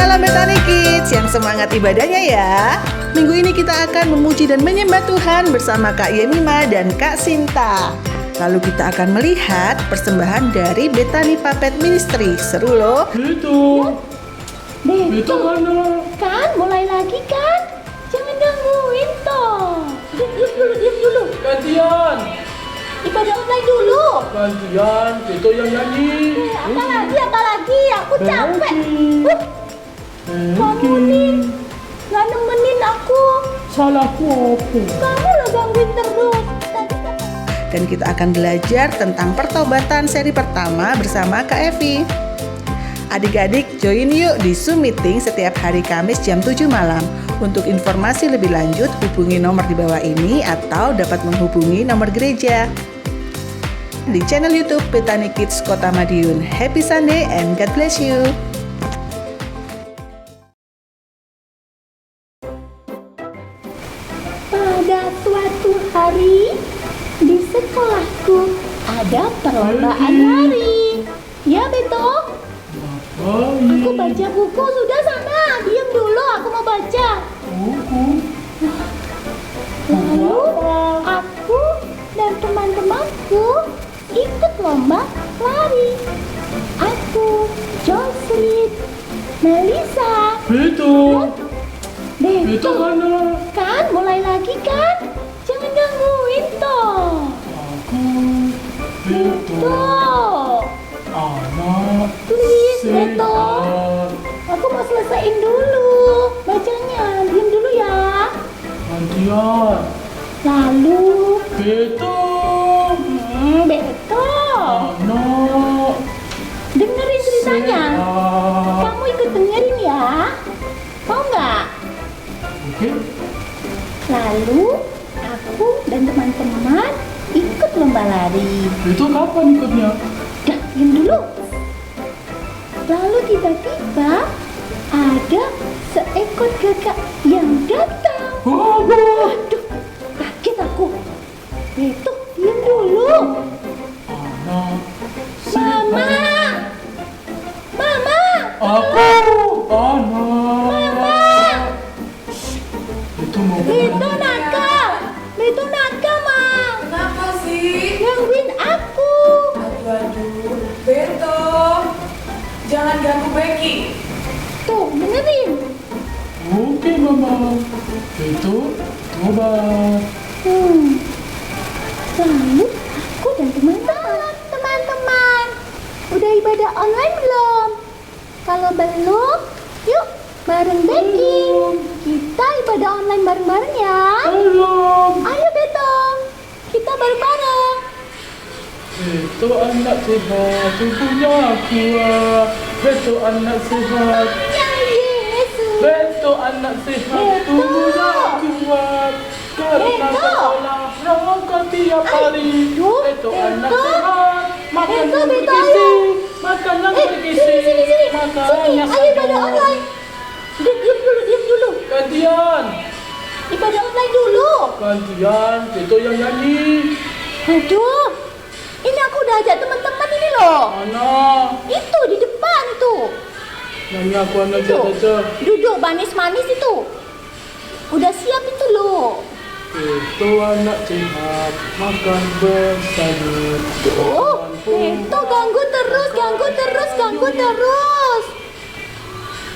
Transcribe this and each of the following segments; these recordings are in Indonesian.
Salam Betani Kids yang semangat ibadahnya ya. Minggu ini kita akan memuji dan menyembah Tuhan bersama Kak Yemima dan Kak Sinta. Lalu kita akan melihat persembahan dari Betani Puppet Ministry. Seru loh. Itu mana? Kan mulai lagi kan? Jangan gangguin toh. Diam dulu. Gantian. Ibadah online dulu. Gantian, itu yang nyanyi. Apa lagi? Aku capek. Kamu nih nggak nemenin aku. Salahku apa? Kamu lo gangguin terus. Dan kita akan belajar tentang pertobatan seri pertama bersama Kak Evi. Adik-adik join yuk di Zoom meeting setiap hari Kamis jam 7 malam. Untuk informasi lebih lanjut hubungi nomor di bawah ini atau dapat menghubungi nomor gereja di channel YouTube Betani Kids Kota Madiun. Happy Sunday and God bless you. Pada suatu hari di sekolahku ada perlombaan lari. Ya Beto? Aku baca buku sudah sana. Diam dulu, aku mau baca. Buku. Lalu aku dan teman-temanku ikut lomba lari. Aku, Jocelyn, Melissa. Itu mana? Kan mulai lagi kan? Jangan gangguin toh. Aku. Beto. Anak. Please Beto. sehat. Aku mau selesaiin dulu bacanya. Diam dulu ya. Gantian. Lalu Beto. Beto, Anak. dengerin ceritanya. sehat. Kamu ikut dengerin ya. Mau nggak? Oke. Lalu aku dan teman-teman ikut lomba lari. Itu kapan ikutnya? Dah, diam dulu. Lalu tiba-tiba ada seekor gagak yang datang. Aduh. Aduh, kaget aku. Beto, diam dulu. Anak. Mama, Mama, Aku. Anak. Itu mau Beto nakal. Beto nakal, Ma. Kenapa sih? Gangguin aku. Aduh, Beto. Jangan ganggu Becky. Tuh, dengerin. Oke mama. Itu tobat. Lalu aku dan teman-teman udah ibadah online belum? Kalau belum, yuk bareng Becky. Kita ibadah online bareng-bareng ya. Belum. Ayo Beto, kita bareng-bareng. Itu anak sehat, tubuhnya kuat. Itu anak sehat. Ya Yesus. Itu anak sehat, Beto. tubuhnya kuat. Karena Beto. berolahraga tiap hari. Aduh, Itu anak Beto. sehat. Makan Beto, yang Beto, bergizi. ayo. Makan yang Sini, bergizi. sini. Makan Sini, yang ayo ibadah sehat. online. Diam dulu. Gantian. Ibadah online dulu. Gantian. Itu yang nyanyi. Aduh, ini aku udah ajak teman-teman ini loh. Anak. Itu di depan itu. Nyanyi aku anak Itu. saja. Duduk manis-manis itu. Udah siap itu loh. Itu anak sehat, makan bersayur. Oh, itu ganggu terus.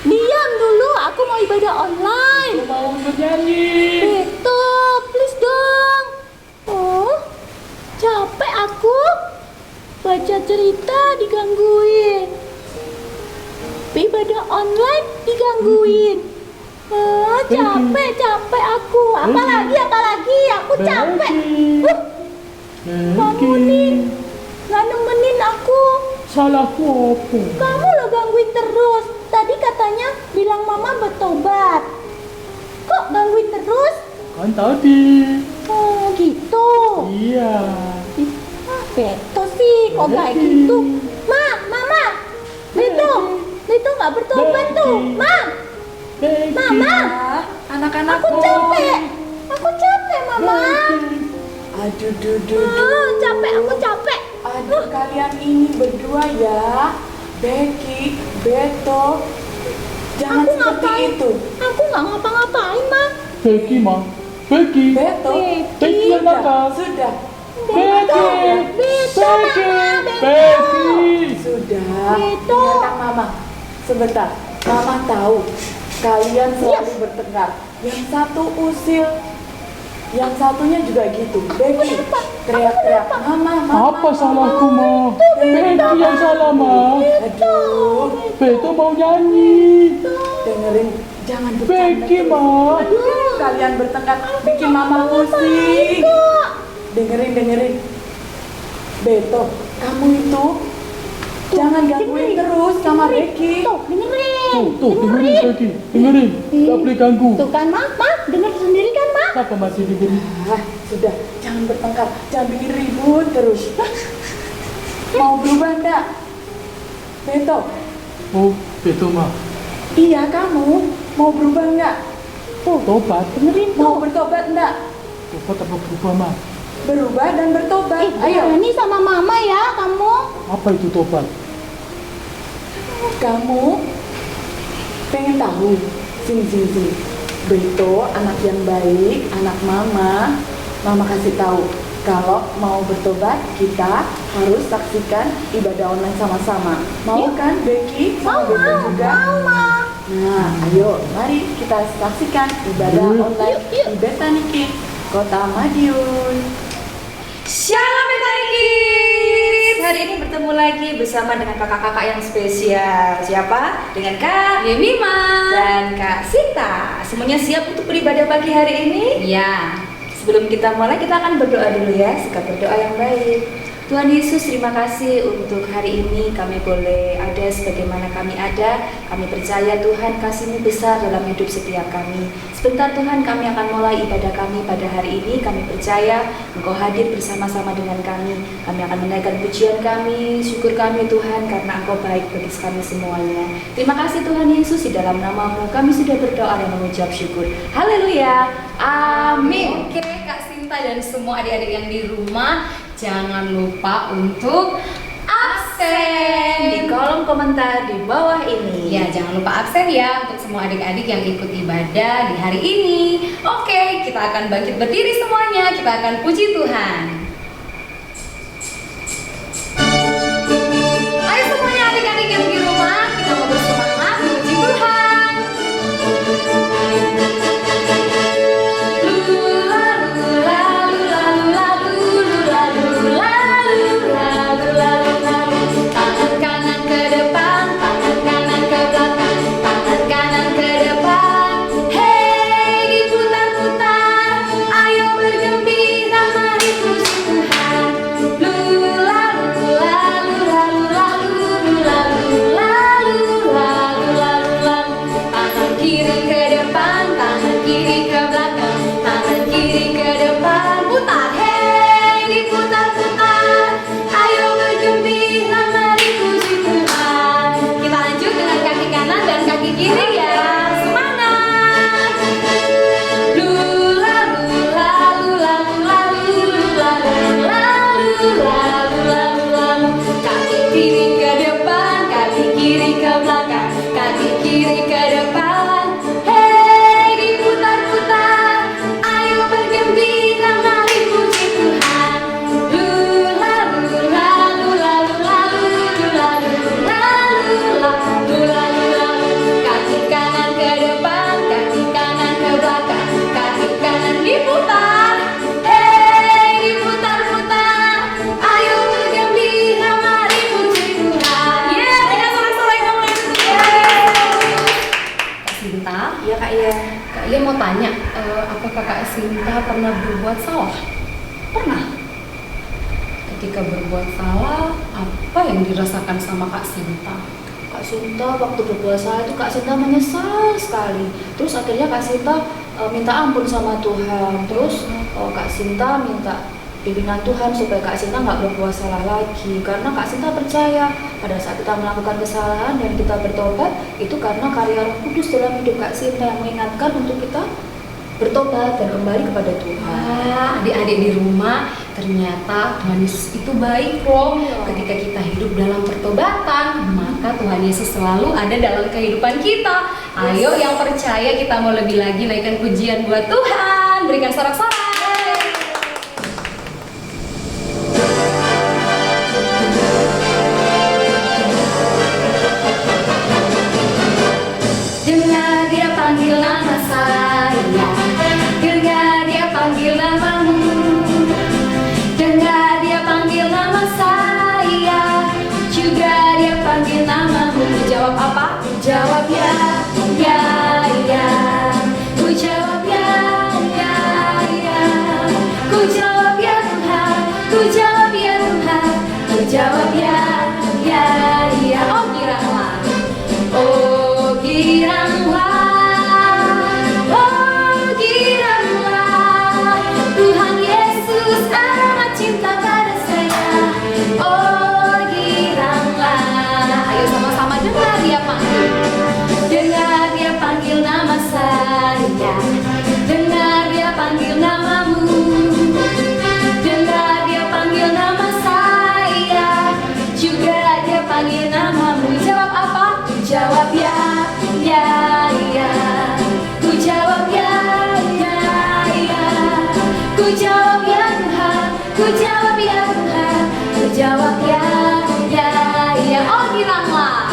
Diam dulu, aku mau ibadah online. Aku mau bernyanyi. Itu, please dong. Oh, capek aku. Baca cerita digangguin. Ibadah online digangguin. Capek aku. Apalagi, aku capek. Kamu nih nggak nemenin aku. Salahku apa? Kamu lo gangguin terus. Tadi katanya bilang mama bertobat. Kok gangguin terus? Kan tadi. Oh gitu. Iya. Beto sih kok kayak gitu. Mama. Beto nggak bertobat tuh. Mama. Anak-anakku. Aku capek mama. Aduh, Aku capek. Aduh, kalian ini berdua ya. Becky, Beto. Jangan Aku seperti ngapain? itu. Aku nggak ngapa-ngapain, Ma. Becky, Ma. Becky. Beto, Becky yang nakal. sudah, Becky. Beto, Becky. Mama, Becky. sudah. Beto. Dengarkan Mama. Sebentar, Mama tahu kalian selalu bertengkar. Yang satu usil, yang satunya juga gitu. Becky, teriak-teriak, Mama, Mama. Apa salahku, Ma? Becky yang salah, Ma. Aduh, Beto mau nyanyi. dengerin, jangan bercanda Becky, terus. Ma. Aduh, kalian bertengkar, bikin Mama pusing. Dengerin. Beto, kamu itu jangan gangguin terus sama Becky. Tuh, dengerin. Tuh, dengerin Becky. Dengerin. Gak boleh ganggu. Tuh kan, Ma. Denger sendiri kan, Ma. Kenapa masih dengerin? Sudah, jangan bertengkar, jangan bikin ribut terus. Mau berubah enggak? Beto, Oh, Beto, Ma. iya kamu mau berubah enggak? Tobat. Dengerin Mau tuh. bertobat enggak? Tobat apa berubah, Ma? Berubah dan bertobat. Ayo, Berani sama Mama ya, kamu. Apa itu tobat? kamu pengen tahu? Sini. Beto, anak yang baik, anak Mama. Mama kasih tahu. Kalau mau bertobat, kita harus saksikan ibadah online sama-sama. Mau kan, Becky? Mau Beto juga? Ma. Nah, ayo, mari kita saksikan ibadah online Yuk. di Bethany Kids, Kota Madiun. Shalom Bethany Kids. Hari ini bertemu lagi bersama dengan kakak-kakak yang spesial. Siapa? Dengan Kak Yemima dan Kak Sinta. Semuanya siap untuk beribadah pagi hari ini? Ya. Sebelum kita mulai, kita akan berdoa dulu ya. Sikap berdoa yang baik. Tuhan Yesus, terima kasih untuk hari ini kami boleh ada sebagaimana kami ada. Kami percaya Tuhan kasih-Mu besar dalam hidup setiap kami. Sebentar Tuhan, kami akan mulai ibadah kami pada hari ini. Kami percaya Engkau hadir bersama-sama dengan kami. Kami akan menaikkan pujian kami, syukur kami Tuhan, karena Engkau baik bagi kami semuanya. Terima kasih Tuhan Yesus, di dalam nama-Mu kami sudah berdoa dan mengucap syukur. Haleluya, amin. Oke, Kak Sinta dan semua adik-adik yang di rumah, jangan lupa untuk absen Di kolom komentar di bawah ini. Ya, jangan lupa absen ya untuk semua adik-adik yang ikut ibadah di hari ini. Oke, kita akan bangkit berdiri semuanya. Kita akan puji Tuhan. Ayo semuanya adik-adik yang di rumah, kita mau bersemangat memuji Tuhan. Lula, lula, lula, lula, lula, lula, lula, lula, lula. Tangan kanan ke depan, tangan kanan ke belakang, tangan kanan ke depan. Hey, diputar-putar, ayo bergembira, mari puji Tuhan. Lula, lula, lula, lula, lula, lula, lula, lula, lula. Tangan kiri ke depan, tangan kiri ke belakang, tangan kiri ke depan. Putar, hey, diputar-putar, ayo bergembira, mari puji Tuhan. Kita lanjut dengan kaki kanan dan kaki kiri ya. Semangat. Lula, lula, lula, lula, lula, lula, lula, lula, lula. Kaki kiri ke depan, kaki kiri ke belakang, kaki kiri ke depan. Hey, diputar-putar, ayo bergembira, mari puji Tuhan. Lula, lula, lula, lula, lula, lula, lula, lula, lula. Kaki kanan ke depan, kaki kanan ke belakang, kaki kanan diputar. Hey, diputar-putar, ayo bergembira, mari puji Tuhan. Yeah, dengan sorak-sorai yang mulai Kak Sinta, Ya Kak Iya. Kak Ia mau tanya, apakah Kak Sinta pernah berbuat salah? Pernah. Ketika berbuat salah, apa yang dirasakan sama Kak Sinta? Kak Sinta waktu berpuasa itu Kak Sinta menyesal sekali. Terus akhirnya Kak Sinta minta ampun sama Tuhan. Terus Kak Sinta minta bimbingan Tuhan supaya Kak Sinta nggak berbuat salah lagi. Karena Kak Sinta percaya pada saat kita melakukan kesalahan dan kita bertobat, itu karena karya Roh Kudus dalam hidup Kak Sinta yang mengingatkan untuk kita bertobat dan kembali kepada Tuhan. Adik-adik di rumah, ternyata Tuhan Yesus itu baik loh. Ketika kita hidup dalam pertobatan, maka Tuhan Yesus selalu ada dalam kehidupan kita. Ayo yang percaya, kita mau lebih lagi naikkan pujian buat Tuhan. Berikan sorak-sorak. Dengar dia panggil nama saya, dengar dia panggil namamu, dengar dia panggil nama saya, juga dia panggil namamu. Ku jawab apa? Ku jawab ya, ya, ya. Ku jawab ya, ya, ya. Ku jawab ya Tuhan, ku jawab ya Tuhan, ku jawab ya, ya, ya. Oh giranglah, oh giranglah, oh giranglah. Tuhan Yesus amat cinta pada saya. Oh giranglah. Ayo sama-sama dengar dia panggil, dengar dia panggil nama saya, dengar dia panggil namamu, dengar dia panggil nama saya, juga dia panggil namamu. Jawab apa? Ku jawab ya, ya, ya. Ku jawab ya, ya, ya. Ku jawab ya Tuhan, ku jawab ya Tuhan, ku jawab ya, ya, ya. Oh giranglah,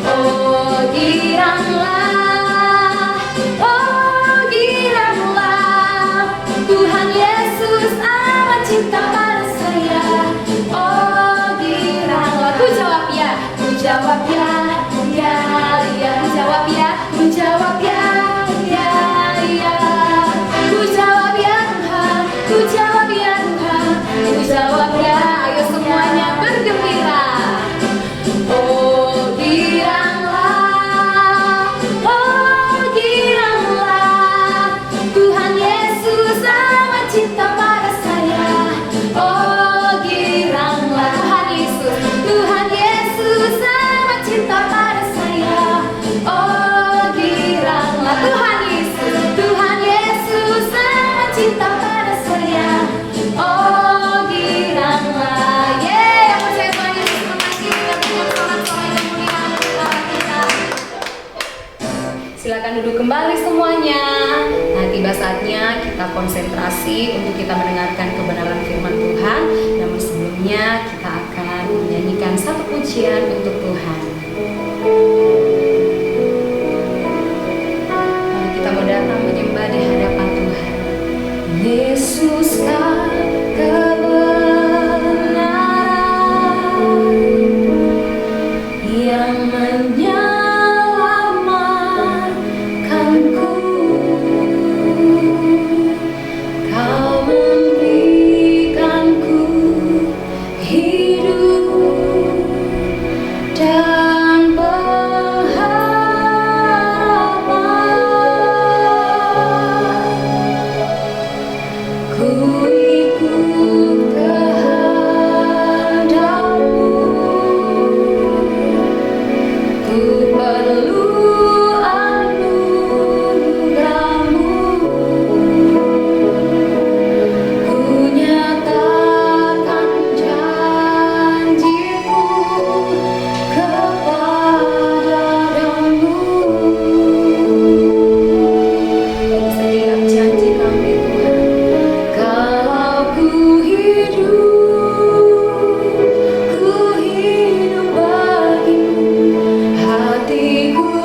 oh giranglah, oh giranglah. Tuhan Yesus amat cinta pada saya. Oh giranglah. Ku jawab ya, ku jawab ya, ya, ya. Ku jawab ya, ku jawab ya, ya, ya. Ku jawab ya Tuhan, ku jawab ya Tuhan, ku jawab ya. Ayo semuanya bergembira. Oh giranglah, oh giranglah. Tuhan Yesus amat cinta pada saya. Oh giranglah. Tuhan Yesus amat cinta pada saya. Oh giranglah. Tuhan Yesus amat cinta pada saya. Oh giranglah. Yeay, yang percaya Tuhan Yesus menanti, kita berikan sorak-sorai kemuliaan untuk kita. Silakan duduk kembali semuanya. Nah, tiba saatnya kita konsentrasi untuk kita mendengarkan kebenaran firman Tuhan. Namun sebelumnya kita akan menyanyikan satu pujian untuk Tuhan. Mari kita mau datang menyembah di hadapan Tuhan. Yesuskah kebenaran yang menyelamatkanku? Kau memberikanku hidup dan pengharapan. Ku ikut kehendakmu, ku perlu anugerahmu. Ku nyatakan janjimu kepadamu. Ini setiap janji kami Tuhan. Kalau ku hidup bagimu, hatiku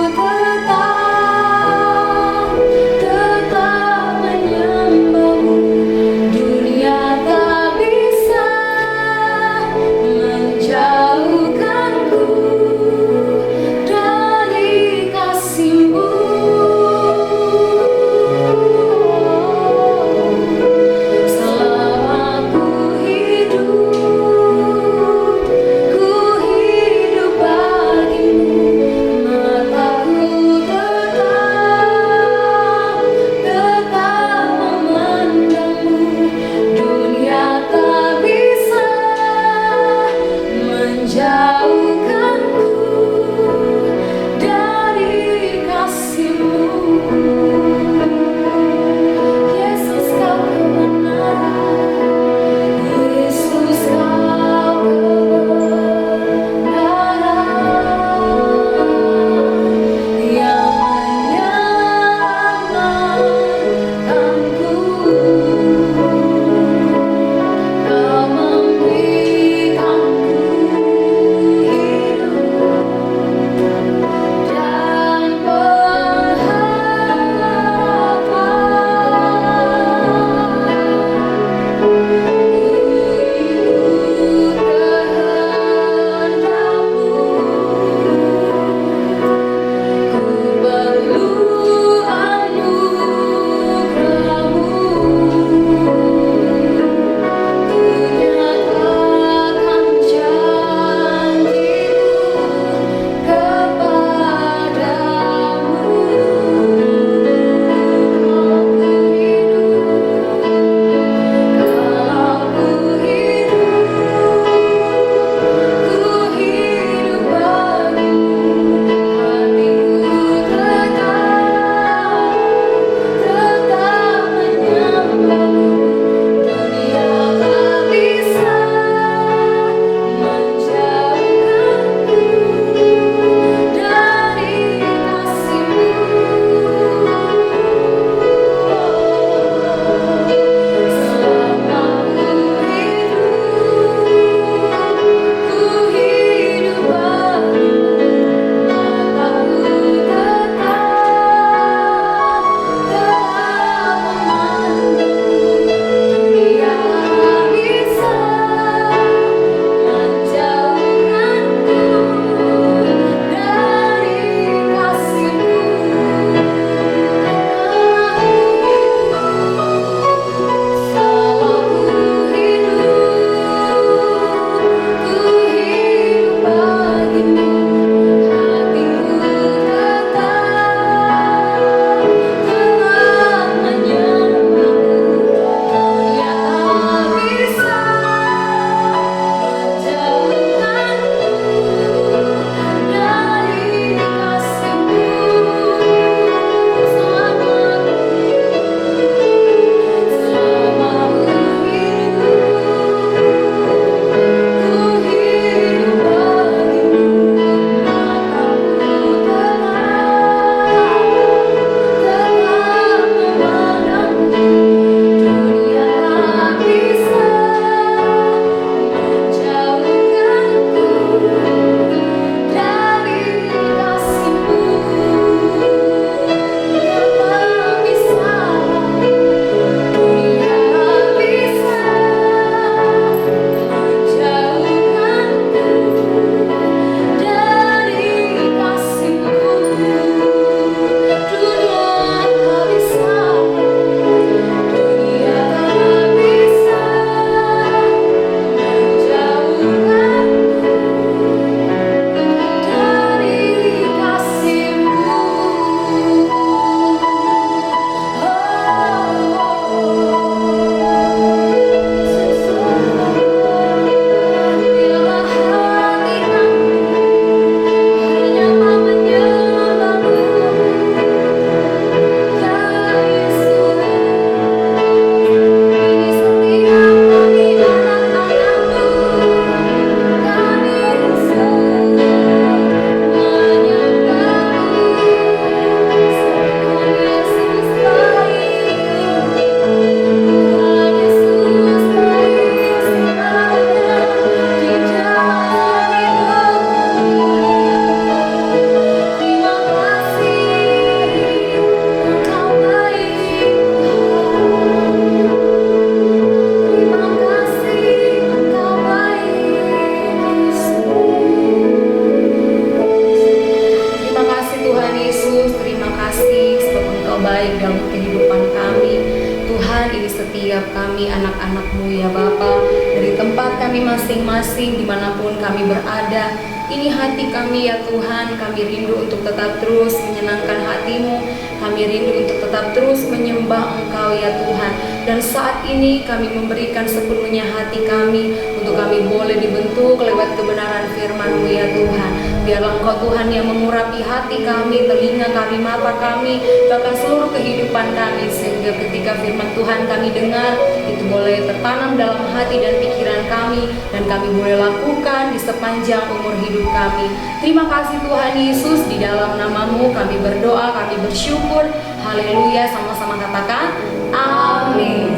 kami masing-masing dimanapun kami berada. Ini hati kami ya Tuhan, kami rindu untuk tetap terus menyenangkan hati-Mu. Kami rindu untuk tetap terus menyembah Engkau ya Tuhan. Dan saat ini kami memberikan sepenuhnya hati kami untuk kami boleh dibentuk lewat kebenaran firman-Mu ya Tuhan. Biarlah Engkau Tuhan yang mengurapi hati kami, telinga kami, mata kami, bahkan seluruh kehidupan kami, sehingga ketika firman Tuhan kami dengar, itu boleh tertanam dalam hati dan pikiran kami, dan kami boleh lakukan di sepanjang umur hidup kami. Terima kasih Tuhan Yesus, di dalam nama-Mu kami berdoa, kami bersyukur. Haleluya, sama-sama katakan amin.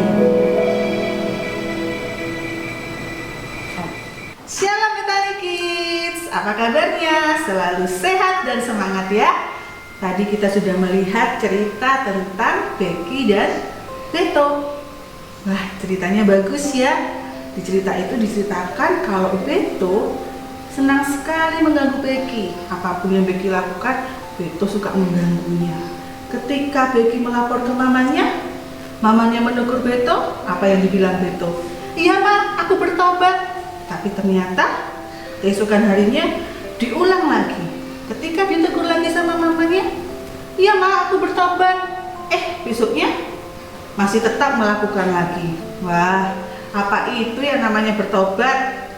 Shalom Petani Kids, apa kabarnya? Selalu sehat dan semangat ya. Tadi kita sudah melihat cerita tentang Becky dan Beto. Wah, ceritanya bagus ya. Di cerita itu diceritakan kalau Beto senang sekali mengganggu Becky. Apapun yang Becky lakukan, Beto suka mengganggunya. Ketika Becky melapor ke mamanya menegur Beto. Apa yang dibilang Beto? Iya Ma, aku bertobat. Tapi ternyata keesokan harinya diulang lagi. Ketika ditegur lagi sama mamanya, iya Ma, aku bertobat. Besoknya masih tetap melakukan lagi. Wah, apa itu yang namanya bertobat?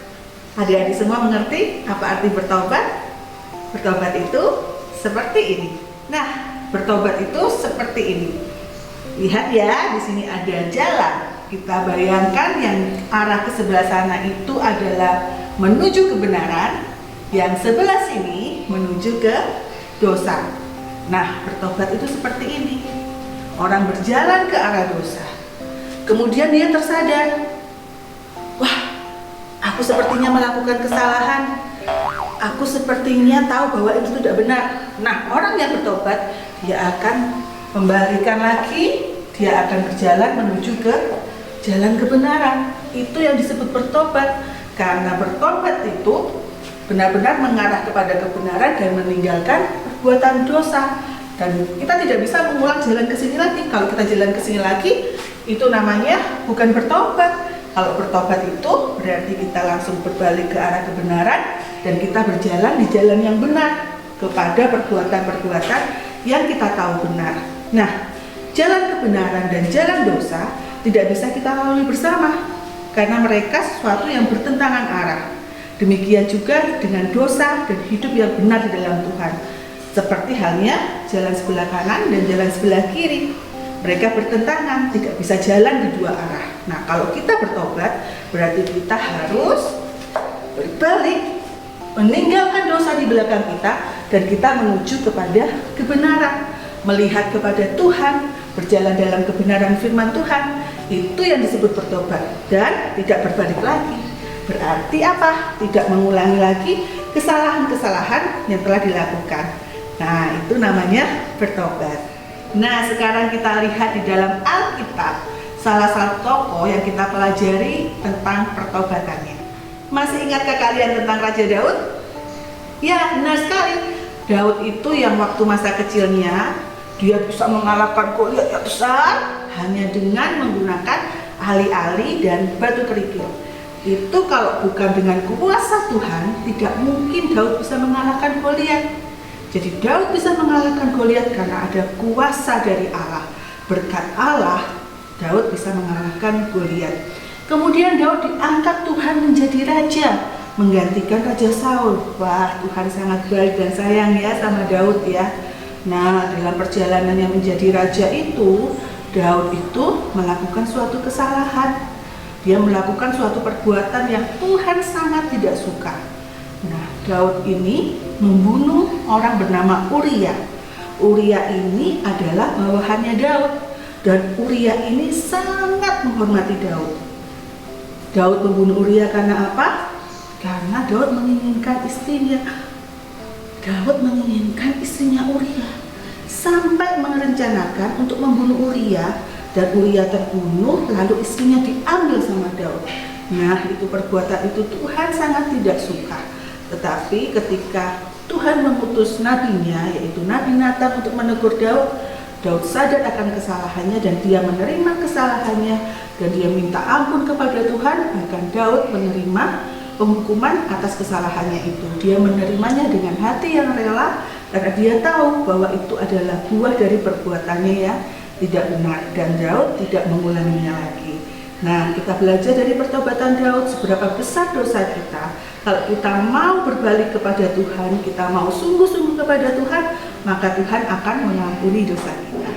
Adik-adik semua mengerti apa arti bertobat? Bertobat itu seperti ini. Nah, bertobat itu seperti ini. Lihat ya, di sini ada jalan. Kita bayangkan yang arah ke sebelah sana itu adalah menuju kebenaran, yang sebelah sini menuju ke dosa. Nah, bertobat itu seperti ini. Orang berjalan ke arah dosa. Kemudian dia tersadar, wah, aku sepertinya melakukan kesalahan. Aku sepertinya tahu bahwa itu tidak benar. Nah, orang yang bertobat, dia akan membalikan lagi, dia akan berjalan menuju ke jalan kebenaran. Itu yang disebut bertobat. Karena bertobat itu benar-benar mengarah kepada kebenaran dan meninggalkan perbuatan dosa. Dan kita tidak bisa mengulang jalan ke sini lagi. Kalau kita jalan ke sini lagi, itu namanya bukan bertobat. Kalau bertobat itu berarti kita langsung berbalik ke arah kebenaran dan kita berjalan di jalan yang benar kepada perbuatan-perbuatan yang kita tahu benar. Nah, jalan kebenaran dan jalan dosa tidak bisa kita lalui bersama karena mereka sesuatu yang bertentangan arah. Demikian juga dengan dosa dan hidup yang benar di dalam Tuhan. Seperti halnya jalan sebelah kanan dan jalan sebelah kiri. Mereka bertentangan, tidak bisa jalan di dua arah. Nah, kalau kita bertobat, berarti kita harus berbalik, meninggalkan dosa di belakang kita, dan kita menuju kepada kebenaran, melihat kepada Tuhan, berjalan dalam kebenaran firman Tuhan. Itu yang disebut bertobat, dan tidak berbalik lagi. Berarti apa? Tidak mengulangi lagi kesalahan-kesalahan yang telah dilakukan. Nah, itu namanya bertobat. Nah, sekarang kita lihat di dalam Alkitab salah satu tokoh yang kita pelajari tentang pertobatannya. Masih ingatkah kalian tentang Raja Daud? Ya, benar sekali. Daud itu yang waktu masa kecilnya dia bisa mengalahkan Goliat yang besar hanya dengan menggunakan ali-ali dan batu kerikil. Itu kalau bukan dengan kuasa Tuhan, tidak mungkin Daud bisa mengalahkan Goliat. Jadi Daud bisa mengalahkan Goliat karena ada kuasa dari Allah. Berkat Allah, Daud bisa mengalahkan Goliat. Kemudian Daud diangkat Tuhan menjadi raja, menggantikan Raja Saul. Wah, Tuhan sangat baik dan sayang ya sama Daud ya. Nah, dalam perjalanannya menjadi raja itu, Daud itu melakukan suatu kesalahan. Dia melakukan suatu perbuatan yang Tuhan sangat tidak suka. Nah, Daud ini membunuh orang bernama Uria. Uria ini adalah bawahannya Daud, dan Uria ini sangat menghormati Daud. Daud membunuh Uria karena apa? Karena Daud menginginkan istrinya. Daud menginginkan istrinya Uria, sampai merencanakan untuk membunuh Uria, dan Uria terbunuh, lalu istrinya diambil sama Daud. Nah, itu perbuatan itu Tuhan sangat tidak suka. Tetapi ketika Tuhan mengutus nabinya, yaitu Nabi Nathan untuk menegur Daud, Daud sadar akan kesalahannya dan dia menerima kesalahannya dan dia minta ampun kepada Tuhan. Bahkan Daud menerima penghukuman atas kesalahannya itu. Dia menerimanya dengan hati yang rela karena dia tahu bahwa itu adalah buah dari perbuatannya yang tidak benar, dan Daud tidak mengulanginya lagi. Nah, kita belajar dari pertobatan Daud seberapa besar dosa kita. Kalau kita mau berbalik kepada Tuhan, kita mau sungguh-sungguh kepada Tuhan, maka Tuhan akan mengampuni dosa kita.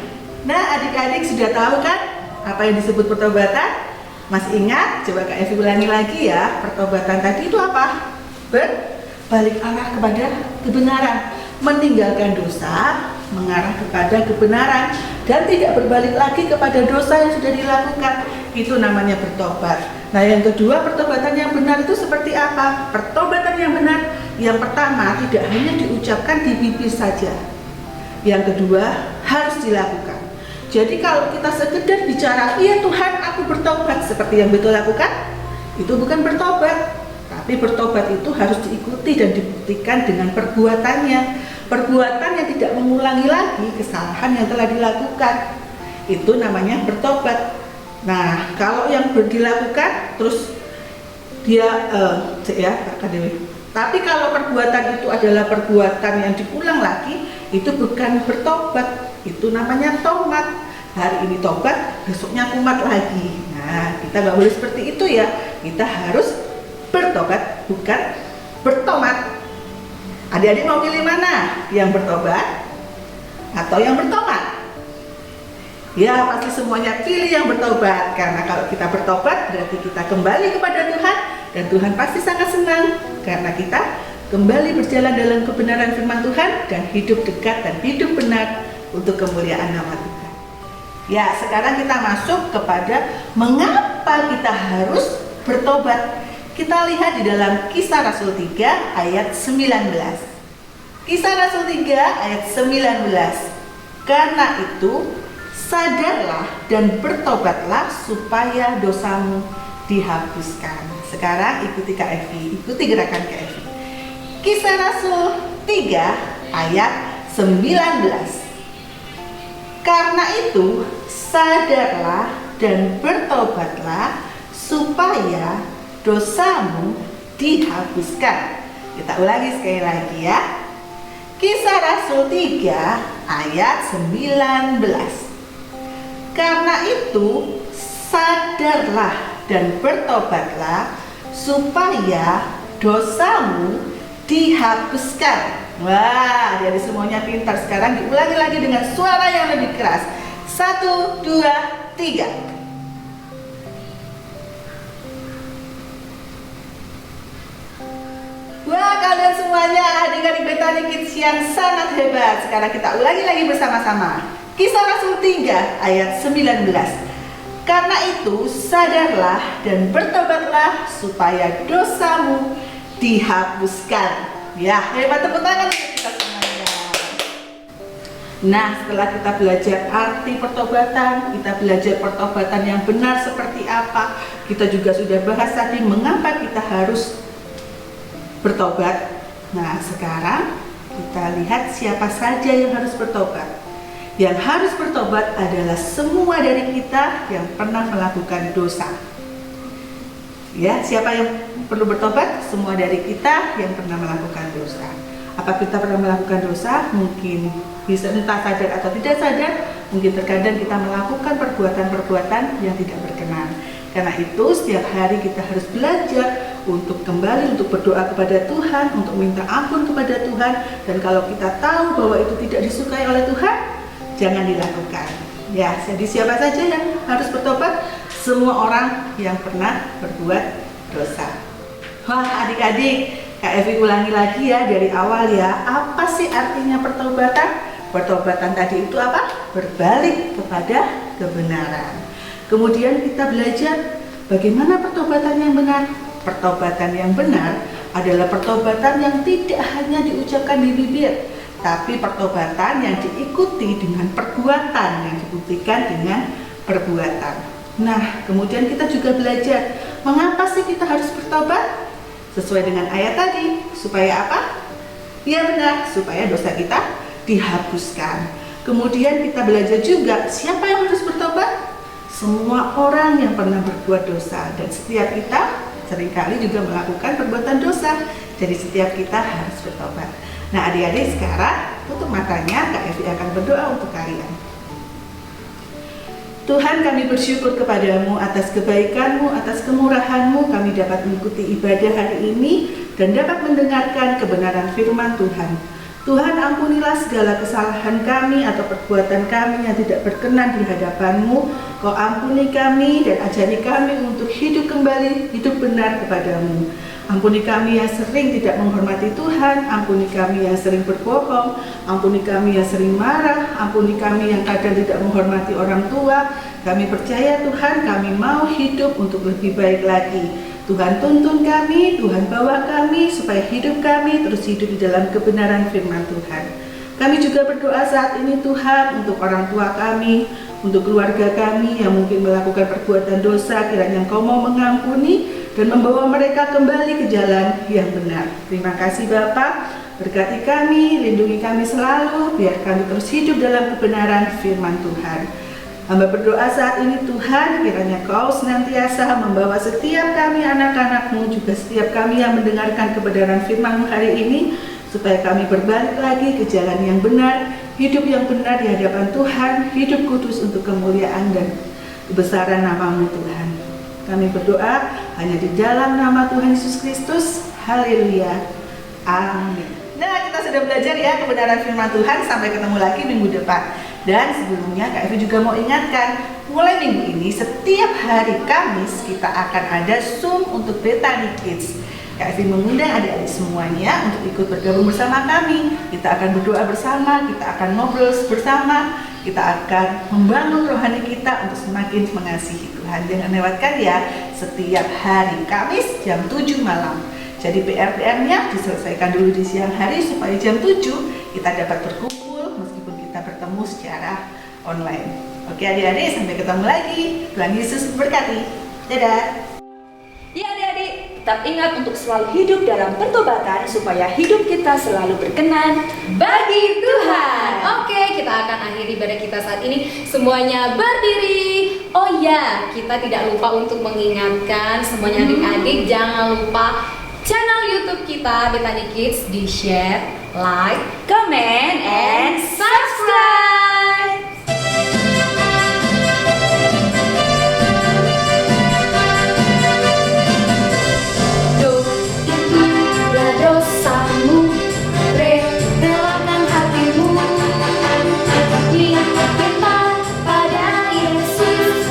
Nah, adik-adik sudah tahu kan apa yang disebut pertobatan? Masih ingat? Coba Kak Evi ulangi lagi ya. Pertobatan tadi itu apa? Berbalik arah kepada kebenaran, meninggalkan dosa, mengarah kepada kebenaran, dan tidak berbalik lagi kepada dosa yang sudah dilakukan. Itu namanya bertobat. Nah, yang kedua, pertobatan yang benar itu seperti apa? Pertobatan yang benar, yang pertama, tidak hanya diucapkan di bibir saja. Yang kedua, harus dilakukan. Jadi kalau kita sekedar bicara, iya Tuhan aku bertobat, seperti yang betul lakukan, itu bukan bertobat. Tapi bertobat itu harus diikuti dan dibuktikan dengan perbuatannya. Perbuatan yang tidak mengulangi lagi kesalahan yang telah dilakukan. Itu namanya bertobat. Nah, kalau yang dilakukan terus dia tapi kalau perbuatan itu adalah perbuatan yang diulang lagi, itu bukan bertobat, itu namanya tomat. Hari ini tobat, besoknya kumat lagi. Nah, kita nggak boleh seperti itu ya. Kita harus bertobat, bukan bertomat. Adik-adik mau pilih mana? Yang bertobat atau yang bertomat? Ya, pasti semuanya pilih yang bertobat. Karena kalau kita bertobat berarti kita kembali kepada Tuhan, dan Tuhan pasti sangat senang karena kita kembali berjalan dalam kebenaran firman Tuhan dan hidup dekat dan hidup benar untuk kemuliaan nama Tuhan. Ya, sekarang kita masuk kepada mengapa kita harus bertobat. Kita lihat di dalam Kisah Rasul 3 ayat 19. Kisah Rasul 3 ayat 19. Karena itu sadarlah dan bertobatlah supaya dosamu dihapuskan. Sekarang ikuti Kak Evi, ikuti gerakan Kak Evi. Kisah Rasul 3 ayat 19. Karena itu sadarlah dan bertobatlah supaya dosamu dihapuskan. Kita ulangi sekali lagi ya. Kisah Rasul 3 ayat 19. Karena itu sadarlah dan bertobatlah supaya dosamu dihapuskan. Wah, dari semuanya pintar. Sekarang diulangi lagi dengan suara yang lebih keras. 1, 2, 3. Wah, kalian semuanya adik-adik Bethany Kids yang sangat hebat. Sekarang kita ulangi lagi bersama-sama. Kisah Rasul 3 ayat 19. Karena itu sadarlah dan bertobatlah supaya dosamu dihapuskan. Ya, hebat, tepuk tangan untuk kita semuanya. Nah, setelah kita belajar arti pertobatan, kita belajar pertobatan yang benar seperti apa, kita juga sudah bahas tadi mengapa kita harus bertobat. Nah, sekarang kita lihat siapa saja yang harus bertobat. Yang harus bertobat adalah semua dari kita yang pernah melakukan dosa. Ya, siapa yang perlu bertobat? Semua dari kita yang pernah melakukan dosa. Apa kita pernah melakukan dosa? Mungkin bisa entah sadar atau tidak sadar. Mungkin terkadang kita melakukan perbuatan-perbuatan yang tidak berkenan. Karena itu setiap hari kita harus belajar untuk kembali, untuk berdoa kepada Tuhan, untuk minta ampun kepada Tuhan. Dan kalau kita tahu bahwa itu tidak disukai oleh Tuhan, jangan dilakukan. Ya, jadi siapa saja yang harus bertobat? Semua orang yang pernah berbuat dosa. Wah, adik-adik, Kak Evi ulangi lagi ya dari awal ya. Apa sih artinya pertobatan? Pertobatan tadi itu apa? Berbalik kepada kebenaran. Kemudian kita belajar bagaimana pertobatan yang benar. Pertobatan yang benar adalah pertobatan yang tidak hanya diucapkan di bibir, tapi pertobatan yang diikuti dengan perbuatan, yang dibuktikan dengan perbuatan. Nah, kemudian kita juga belajar mengapa sih kita harus bertobat? Sesuai dengan ayat tadi, supaya apa? Ya benar, supaya dosa kita dihapuskan. Kemudian kita belajar juga siapa yang harus bertobat? Semua orang yang pernah berbuat dosa, dan setiap kita seringkali juga melakukan perbuatan dosa. Jadi setiap kita harus bertobat. Nah, adik-adik sekarang tutup matanya, Kak Evi akan berdoa untuk kalian. Tuhan, kami bersyukur kepadamu atas kebaikanmu, atas kemurahanmu, kami dapat mengikuti ibadah hari ini dan dapat mendengarkan kebenaran firman Tuhan. Tuhan, ampunilah segala kesalahan kami atau perbuatan kami yang tidak berkenan di hadapan-Mu. Kau ampuni kami dan ajari kami untuk hidup kembali, hidup benar kepadamu. Ampuni kami yang sering tidak menghormati Tuhan, ampuni kami yang sering berbohong, ampuni kami yang sering marah, ampuni kami yang kadang tidak menghormati orang tua. Kami percaya Tuhan, kami mau hidup untuk lebih baik lagi. Tuhan tuntun kami, Tuhan bawa kami supaya hidup kami terus hidup di dalam kebenaran firman Tuhan. Kami juga berdoa saat ini Tuhan untuk orang tua kami, untuk keluarga kami yang mungkin melakukan perbuatan dosa, kiranya Engkau mau mengampuni dan membawa mereka kembali ke jalan yang benar. Terima kasih Bapa, berkati kami, lindungi kami selalu, biar kami terus hidup dalam kebenaran firman Tuhan. Hamba berdoa saat ini Tuhan, kiranya Kau senantiasa membawa setiap kami anak-anak-Mu, juga setiap kami yang mendengarkan kebenaran firman-Mu hari ini, supaya kami berbalik lagi ke jalan yang benar, hidup yang benar di hadapan Tuhan, hidup kudus untuk kemuliaan dan kebesaran nama-Mu Tuhan. Kami berdoa hanya di dalam nama Tuhan Yesus Kristus. Haleluya. Amin. Nah, kita sudah belajar ya kebenaran firman Tuhan. Sampai ketemu lagi minggu depan. Dan sebelumnya Kak Evi juga mau ingatkan, mulai minggu ini setiap hari Kamis kita akan ada Zoom untuk Bethany Kids. Kak Evi mengundang adik-adik semuanya untuk ikut bergabung bersama kami. Kita akan berdoa bersama, kita akan ngobrol bersama, kita akan membangun rohani kita untuk semakin mengasihi Tuhan. Jangan lewatkan ya, setiap hari Kamis jam 7 malam. Jadi PR-nya diselesaikan dulu di siang hari supaya jam 7 kita dapat berkumpul meskipun kita bertemu secara online. Oke adik-adik, sampai ketemu lagi. Tuhan Yesus berkati. Dadah. Ya adik-adik, tetap ingat untuk selalu hidup dalam pertobatan supaya hidup kita selalu berkenan bagi Tuhan. Oke, kita akan akhiri ibadah kita saat ini. Semuanya berdiri. Oh ya, kita tidak lupa untuk mengingatkan semuanya adik-adik, jangan lupa channel YouTube kita Bethany Kids di share, like, Comment and subscribe. itulah dosamu, relakan hatimu, minta pada Yesus,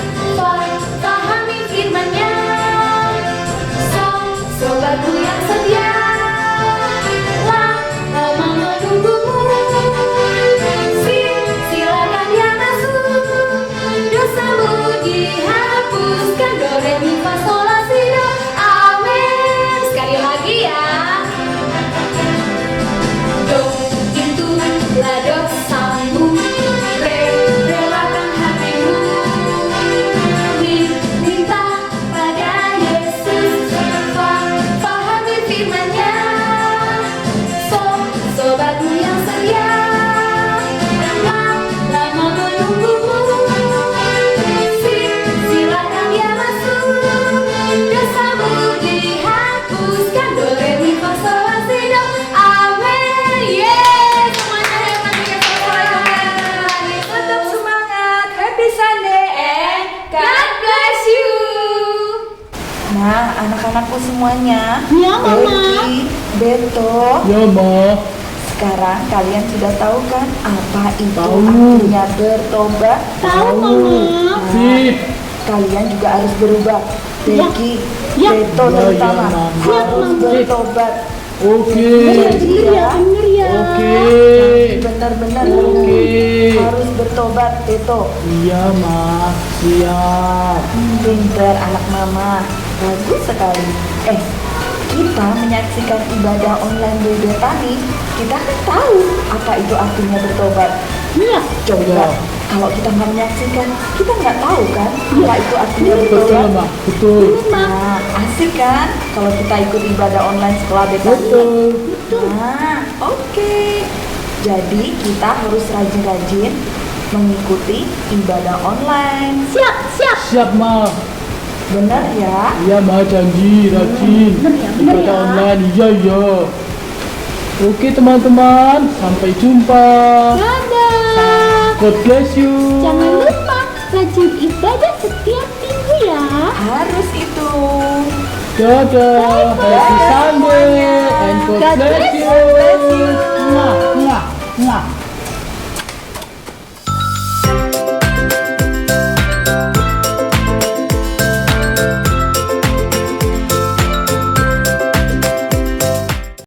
pahami firman-Nya. Sobatku yang setia, lama menunggumu, silakan dia masuk, dosamu dihapuskan, do re mi fa sol la si do, amin. Sekali lagi ya, do itulah dosamu, re relakan hatimu, minta pada Yesus, pahami firman-Nya. Sobatku yang setia, lama menunggumu, silakan dia masuk, dosamu dihapuskan, do re mi fa sol la si do, amin. Yeay, semuanya hebat ya semuanya. Tetap semangat. Happy Sunday and God bless you. Nah, anak-anakku semuanya, Ya, Mama. Becky, Beto, Ya, Ma. sekarang kalian sudah tahu kan apa itu Tahu. artinya bertobat? Tahu Mama. Sip. Kalian juga harus berubah. Ya. Becky, Ya. Beto Ya, terutama ya, Mama. harus Siap, Mama. bertobat. Oke. Bener ya, bener ya. Oke. Benar-benar Oke. harus bertobat, Beto. Iya, Ma. Siap. Pinter anak mama, bagus sekali. Kita menyaksikan ibadah online di Bethany, kita kan tahu apa itu artinya bertobat. Iya. Coba, Ya. kalau kita nggak menyaksikan, kita nggak tahu kan apa itu artinya Betul, bertobat. Ma. Betul. Nah, asik kan kalau kita ikut ibadah online sekolah Bethany. Betul. Nah, oke. Jadi kita harus rajin-rajin mengikuti ibadah online. Siap, siap. Siap, Ma. Benar ya? Iya, Ma, janji rajin. Bener ya, bener Ibadah ya. online, iya. Oke, teman-teman. Sampai jumpa. Dadah. God bless you. Jangan lupa rajin ibadah setiap minggu ya. Harus itu. Dadah. Happy Sunday. And God bless you.